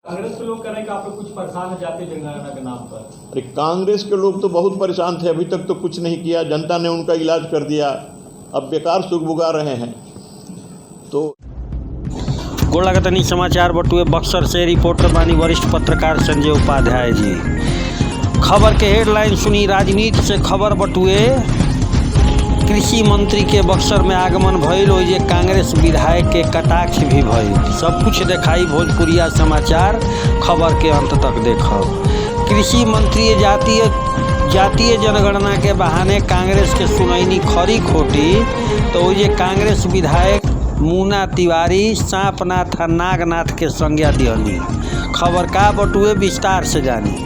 कांग्रेस के लोग कह रहे हैं कि आप लोग कुछ परेशान है जातीय जनगणना के नाम पर। अरे कांग्रेस के लोग तो बहुत परेशान थे, अभी तक तो कुछ नहीं किया, जनता ने उनका इलाज कर दिया, अब बेकार सुगबुगा रहे हैं। तो गोलागतनी समाचार बटुए बक्सर से रिपोर्टर बानी वरिष्ठ पत्रकार संजय उपाध्याय जी। खबर के हेडलाइन सुनी, राजनीति से खबर बटुए कृषि मंत्री के बक्सर में आगमन भइल, ओइजे कांग्रेस विधायक के कटाक्ष भी भइल। सब कुछ देखाई भोजपुरिया समाचार, खबर के अंत तक देखब। कृषि मंत्री जातीय जनगणना के बहाने कांग्रेस के सुनैनी खरी खोटी, तो ओइजे कांग्रेस विधायक मुन्ना तिवारी सांपनाथ नागनाथ के संज्ञा दिहनी। खबर का बटुए विस्तार से जानी।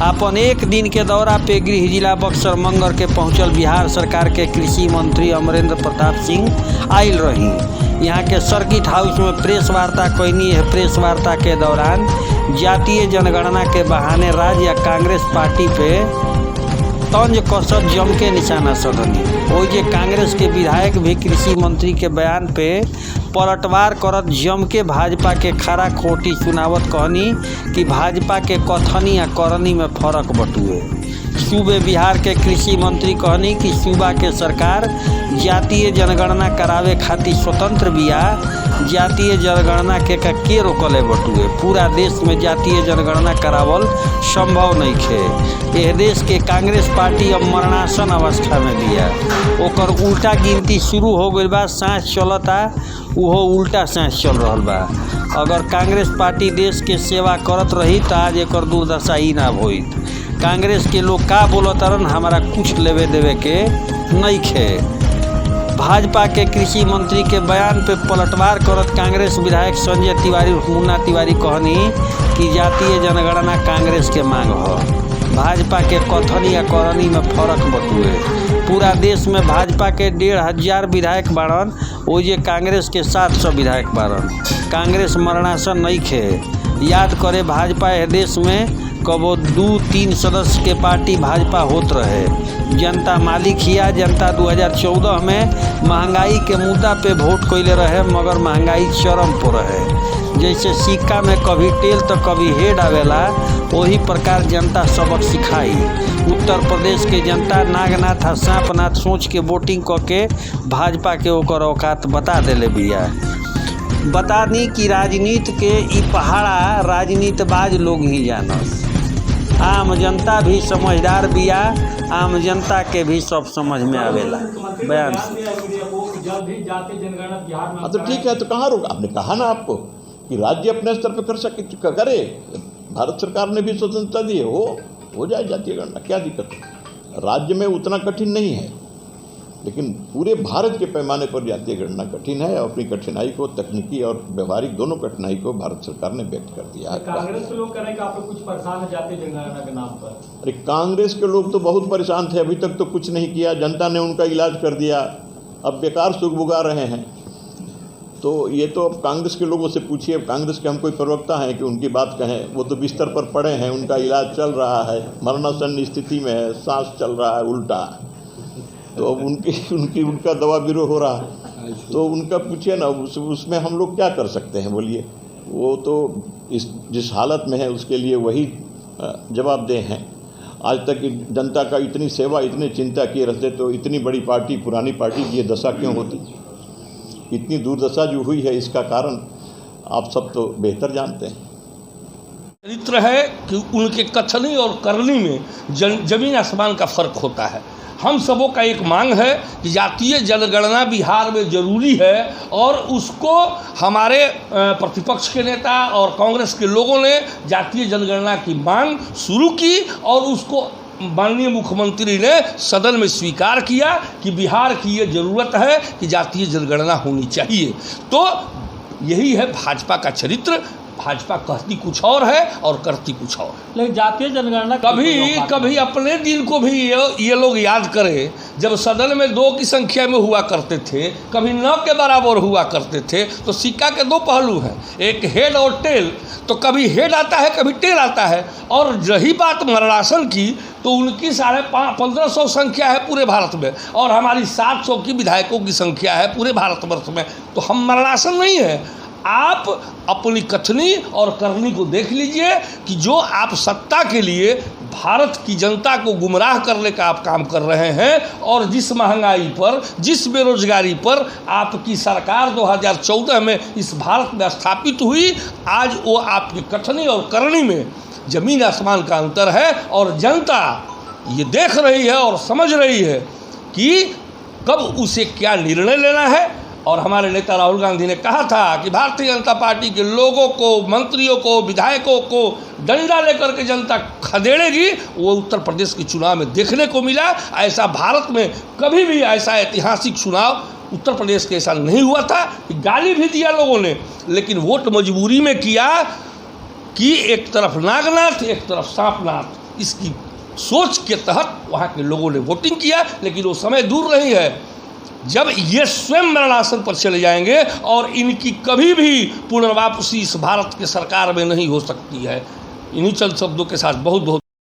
अपन एक दिन के दौरा पे गृह जिला बक्सर मंगर के पहुंचल बिहार सरकार के कृषि मंत्री अमरेंद्र प्रताप सिंह आयल रही। यहाँ के सर्किट हाउस में प्रेस वार्ता कैनी है। प्रेस वार्ता के दौरान जातीय जनगणना के बहाने राज्य या कांग्रेस पार्टी पे तंज कसर जम के निशाना सधनी। ओइजे कांग्रेस के विधायक भी कृषि मंत्री के बयान पे पलटवार करत जम के भाजपा के खरा खोटी सुनावत कहनी कि भाजपा के कथनी या करनी में फर्क बटुए। सूबे बिहार के कृषि मंत्री कहनी कि सूबा के सरकार जातीय जनगणना करावे खातिर स्वतंत्र बिया, जातीय जनगणना के रोकले बटुए। पूरा देश में जातीय जनगणना करावल संभव नहीं खे। यह देश के कांग्रेस पार्टी अब मरणासन अवस्था में बिया। ओकर उल्टा गिनती शुरू हो गई बा, सांस चलता उहो उल्टा सांस चल रहा बा। अगर कांग्रेस पार्टी देश के सेवा करत रही तो आज एकर दुर्दशा ही ना होइत। कांग्रेस के लोग का बोलतरन हमारा कुछ लेवे देवे के नहीं खे। भाजपा के कृषि मंत्री के बयान पे पलटवार करत कांग्रेस विधायक संजय तिवारी मुन्ना तिवारी कहनी कि जातीय जनगणना कांग्रेस के मांग ह। भाजपा के कथनी या करनी में फर्क बटुए। पूरा देश में भाजपा के 1,500 विधायक बाड़न, ओइजे कांग्रेस के 700 विधायक बाड़न। कांग्रेस मरणासन नहीं खे। याद करे भाजपा यह देश में कबो 2-3 सदस्य के पार्टी भाजपा होत रहे। जनता मालिक हिया। जनता 2014 में महंगाई के मुद्दा पे वोट कइले रहे, मगर महंगाई चरम पर रहे। जैसे सिक्का में कभी टेल तो कभी हेड आवेला, वही प्रकार जनता सबक सिखाई। उत्तर प्रदेश के जनता नागनाथ आ सांपनाथ सोच के वोटिंग करके भाजपा के ओकर औकात बता देले बिया। बता दी कि राजनीति के ई पहाड़ा राजनीतिबाज लोग ही जानस। आम जनता भी समझदार बिया, आम जनता के भी सब समझ में आवेला। बयान तो ठीक है, तो कहाँ रोका? आपने कहा ना आपको कि राज्य अपने स्तर पर कर सके करे। भारत सरकार ने भी स्वतंत्रता दी है, हो जाए जातीय गणना, क्या दिक्कत है? राज्य में उतना कठिन नहीं है, लेकिन पूरे भारत के पैमाने पर जातीय गणना कठिन है। और अपनी कठिनाई को, तकनीकी और व्यवहारिक दोनों कठिनाई को भारत सरकार ने व्यक्त कर दिया है। कांग्रेस के लोग कह रहे हैं कि आप लोग कुछ परेशान है जातीय जनगणना के नाम पर। अरे कांग्रेस के लोग तो बहुत परेशान थे, अभी तक तो कुछ नहीं किया, जनता ने उनका इलाज कर दिया, अब बेकार सुगबुगा रहे हैं। तो ये तो अब कांग्रेस के लोगों से पूछिए। कांग्रेस के हम कोई प्रवक्ता हैं कि उनकी बात कहें? वो तो बिस्तर पर पड़े हैं, उनका इलाज चल रहा है, मरणासन स्थिति में है, सांस चल रहा है उल्टा। तो अब उनका दवा बिरो हो रहा है, तो उनका पूछिए ना, उसमें हम लोग क्या कर सकते हैं? बोलिए। वो तो जिस हालत में है उसके लिए वही जवाबदेह हैं। आज तक जनता का इतनी सेवा, इतनी चिंता किए रहते, तो इतनी बड़ी पार्टी, पुरानी पार्टी की ये दशा क्यों होती? इतनी दुर्दशा जो हुई है, इसका कारण आप सब तो बेहतर जानते हैं। चरित्र है कि उनके कथनी और करनी में जमीन आसमान का फर्क होता है। हम सबों का एक मांग है कि जातीय जनगणना बिहार में ज़रूरी है, और उसको हमारे प्रतिपक्ष के नेता और कांग्रेस के लोगों ने जातीय जनगणना की मांग शुरू की, और उसको माननीय मुख्यमंत्री ने सदन में स्वीकार किया कि बिहार की ये ज़रूरत है कि जातीय जनगणना होनी चाहिए। तो यही है भाजपा का चरित्र। भाजपा कहती कुछ और है और करती कुछ और। लेकिन जातीय जनगणना कभी अपने दिन को भी ये लोग याद करें, जब सदन में 2 की संख्या में हुआ करते थे, कभी 9 के बराबर हुआ करते थे। तो सिक्का के 2 पहलू हैं, एक हेड और टेल। तो कभी हेड आता है, कभी टेल आता है। और रही बात मरणासन की, तो उनकी 1550 संख्या है पूरे भारत में, और हमारी 700 की विधायकों की संख्या है पूरे भारतवर्ष में। तो हम मरणासन नहीं है। आप अपनी कथनी और करनी को देख लीजिए कि जो आप सत्ता के लिए भारत की जनता को गुमराह करने का आप काम कर रहे हैं, और जिस महंगाई पर, जिस बेरोजगारी पर आपकी सरकार 2014 में इस भारत में स्थापित हुई, आज वो आपकी कथनी और करनी में ज़मीन आसमान का अंतर है। और जनता ये देख रही है और समझ रही है कि कब उसे क्या निर्णय लेना है। और हमारे नेता राहुल गांधी ने कहा था कि भारतीय जनता पार्टी के लोगों को, मंत्रियों को, विधायकों को डंडा लेकर के जनता खदेड़ेगी। वो उत्तर प्रदेश के चुनाव में देखने को मिला। ऐसा भारत में कभी भी ऐसा ऐतिहासिक चुनाव उत्तर प्रदेश के ऐसा नहीं हुआ था। गाली भी दिया लोगों ने, लेकिन वोट मजबूरी में किया कि एक तरफ नागनाथ, एक तरफ सांपनाथ, इसकी सोच के तहत वहाँ के लोगों ने वोटिंग किया। लेकिन वो समय दूर नहीं है जब ये स्वयं मरणासन पर चले जाएंगे और इनकी कभी भी पुनर्वापसी इस भारत के सरकार में नहीं हो सकती है। इन्हीं चंद शब्दों के साथ बहुत बहुत